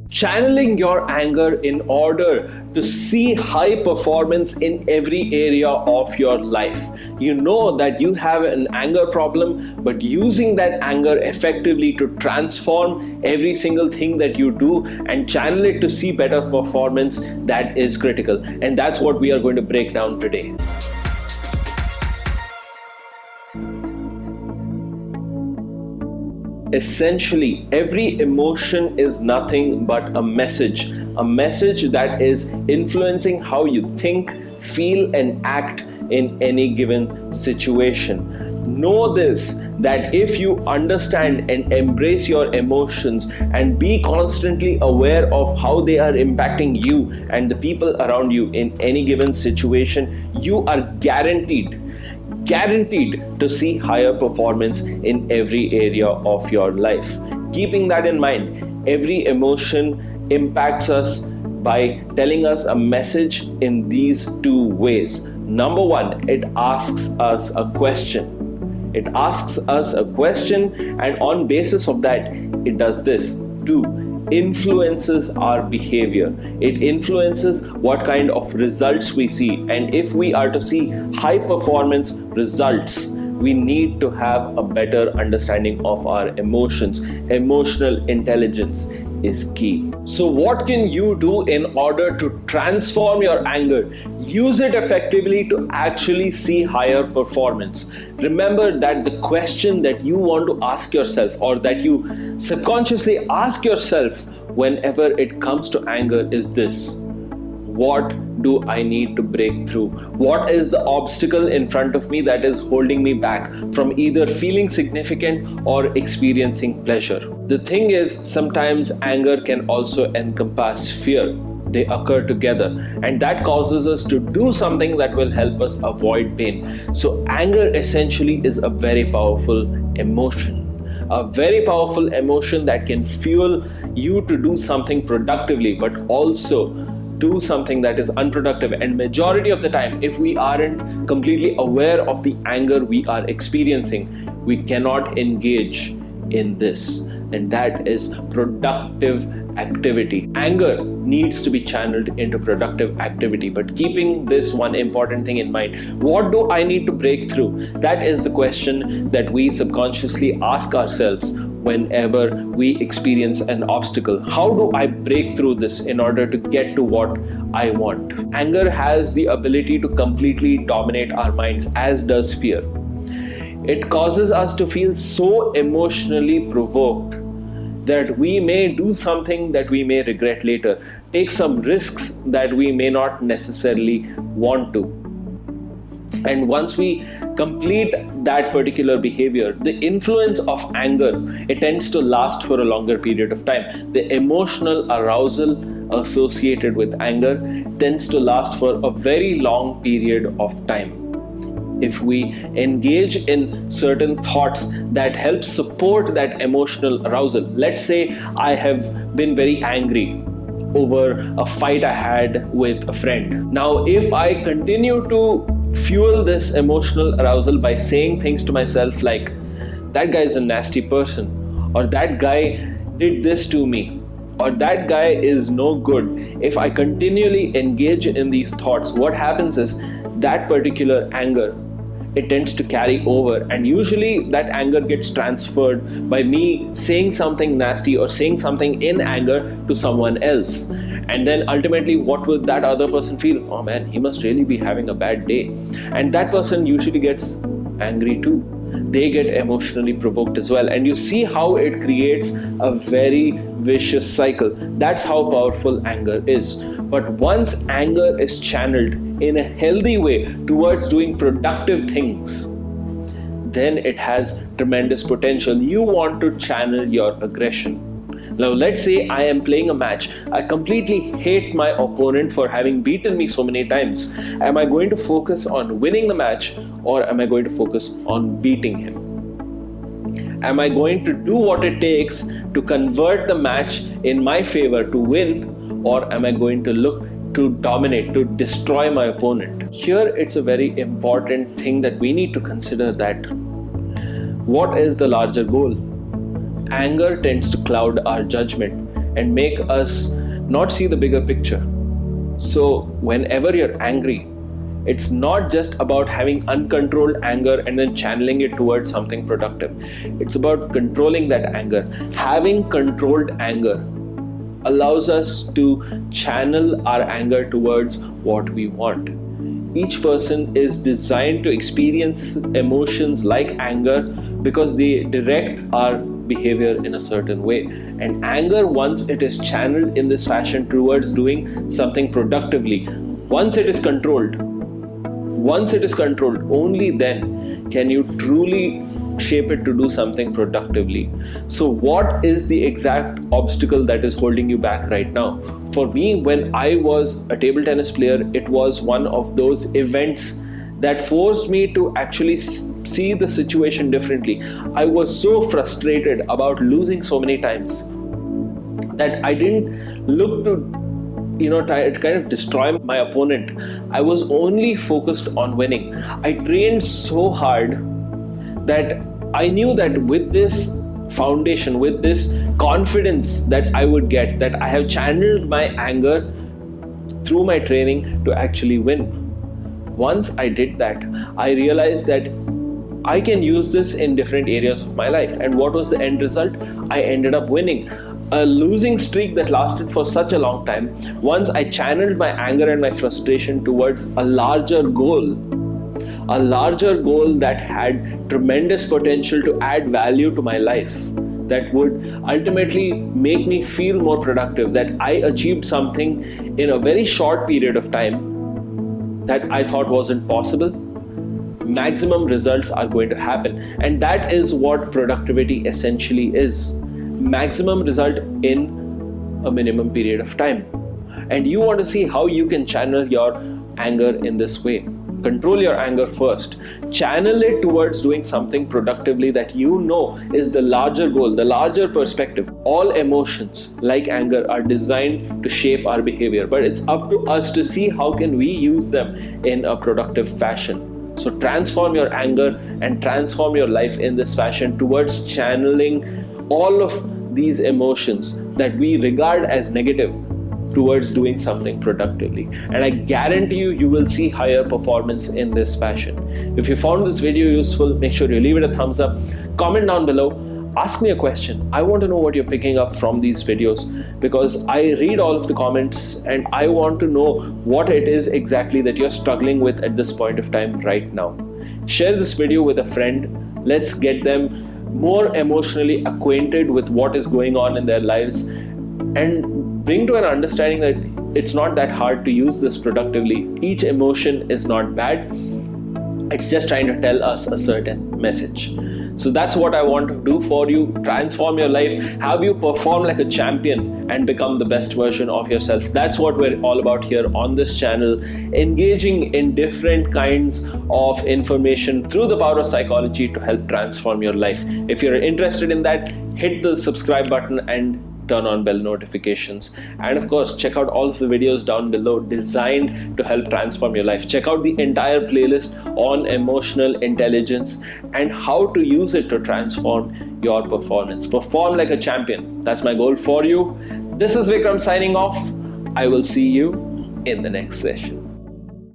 Channeling your anger in order to see high performance in every area of your life. You know that you have an anger problem, but using that anger effectively to transform every single thing that you do and channel it to see better performance, that is critical. And that's what we are going to break down today. Essentially, every emotion is nothing but a message that is influencing how you think, feel, and act in any given situation. Know this, that if you understand and embrace your emotions and be constantly aware of how they are impacting you and the people around you in any given situation, you are guaranteed to see higher performance in every area of your life. Keeping that in mind, every emotion impacts us by telling us a message in these two ways. Number one, it asks us a question. It asks us a question, and on basis of that, it does this. Two, influences our behavior. It influences what kind of results we see, and if we are to see high performance results, we need to have a better understanding of our emotions. Emotional intelligence is key. So what can you do in order to transform your anger? Use it effectively to actually see higher performance. Remember that the question that you want to ask yourself, or that you subconsciously ask yourself whenever it comes to anger, is this: what do I need to break through? What is the obstacle in front of me that is holding me back from either feeling significant or experiencing pleasure? The thing is, sometimes anger can also encompass fear. They occur together, and that causes us to do something that will help us avoid pain. So anger essentially is a very powerful emotion. A very powerful emotion that can fuel you to do something productively, but also do something that is unproductive. And majority of the time, if we aren't completely aware of the anger we are experiencing, we cannot engage in this, and that is productive activity. Anger needs to be channeled into productive activity, but keeping this one important thing in mind: what do I need to break through? That is the question that we subconsciously ask ourselves whenever we experience an obstacle. How do I break through this in order to get to what I want? Anger has the ability to completely dominate our minds, as does fear. It causes us to feel so emotionally provoked that we may do something that we may regret later, take some risks that we may not necessarily want to. And once we complete that particular behavior, the influence of anger, it tends to last for a longer period of time. The emotional arousal associated with anger tends to last for a very long period of time. If we engage in certain thoughts that help support that emotional arousal, let's say I have been very angry over a fight I had with a friend. Now, if I continue to fuel this emotional arousal by saying things to myself like, that guy is a nasty person, or that guy did this to me, or that guy is no good. If I continually engage in these thoughts, what happens is that particular anger, it tends to carry over, and usually that anger gets transferred by me saying something nasty or saying something in anger to someone else. And then ultimately, what would that other person feel? Oh man, he must really be having a bad day. And that person usually gets angry too. They get emotionally provoked as well. And you see how it creates a very vicious cycle. That's how powerful anger is. But once anger is channeled in a healthy way towards doing productive things, then it has tremendous potential. You want to channel your aggression. Now, let's say I am playing a match. I completely hate my opponent for having beaten me so many times. Am I going to focus on winning the match, or am I going to focus on beating him? Am I going to do what it takes to convert the match in my favor to win, or am I going to look to dominate, to destroy my opponent? Here, it's a very important thing that we need to consider, that what is the larger goal? Anger tends to cloud our judgment, and make us not see the bigger picture. So whenever you're angry, it's not just about having uncontrolled anger and then channeling it towards something productive. It's about controlling that anger. Having controlled anger allows us to channel our anger towards what we want. Each person is designed to experience emotions like anger because they direct our behavior in a certain way. And anger, once it is channeled in this fashion towards doing something productively, once it is controlled, only then can you truly shape it to do something productively. So what is the exact obstacle that is holding you back right now? For me, when I was a table tennis player, it was one of those events that forced me to actually see the situation differently. I was so frustrated about losing so many times that I didn't look to kind of destroy my opponent. I was only focused on winning. I trained so hard that I knew that with this foundation, with this confidence that I would get, that I have channeled my anger through my training to actually win. Once I did that, I realized that I can use this in different areas of my life. And what was the end result? I ended up winning. A losing streak that lasted for such a long time, once I channeled my anger and my frustration towards a larger goal that had tremendous potential to add value to my life, that would ultimately make me feel more productive, that I achieved something in a very short period of time that I thought wasn't possible, maximum results are going to happen. And that is what productivity essentially is. Maximum result in a minimum period of time. And you want to see how you can channel your anger in this way. Control your anger first. Channel it towards doing something productively that you know is the larger goal, the larger perspective. All emotions like anger are designed to shape our behavior, but it's up to us to see how can we use them in a productive fashion. So transform your anger and transform your life in this fashion towards channeling all of these emotions that we regard as negative towards doing something productively. And I guarantee you will see higher performance in this fashion. If you found this video useful, make sure you leave it a thumbs up, comment down below, ask me a question. I want to know what you're picking up from these videos because I read all of the comments and I want to know what it is exactly that you're struggling with at this point of time right now. Share this video with a friend. Let's get them more emotionally acquainted with what is going on in their lives and bring to an understanding that it's not that hard to use this productively. Each emotion is not bad. It's just trying to tell us a certain message. So that's what I want to do for you. Transform your life, have you perform like a champion and become the best version of yourself. That's what we're all about here on this channel, engaging in different kinds of information through the power of psychology to help transform your life. If you're interested in that, hit the subscribe button and turn on bell notifications. And of course, check out all of the videos down below designed to help transform your life. Check out the entire playlist on emotional intelligence and how to use it to transform your performance. Perform like a champion. That's my goal for you. This is Vikram signing off. I will see you in the next session.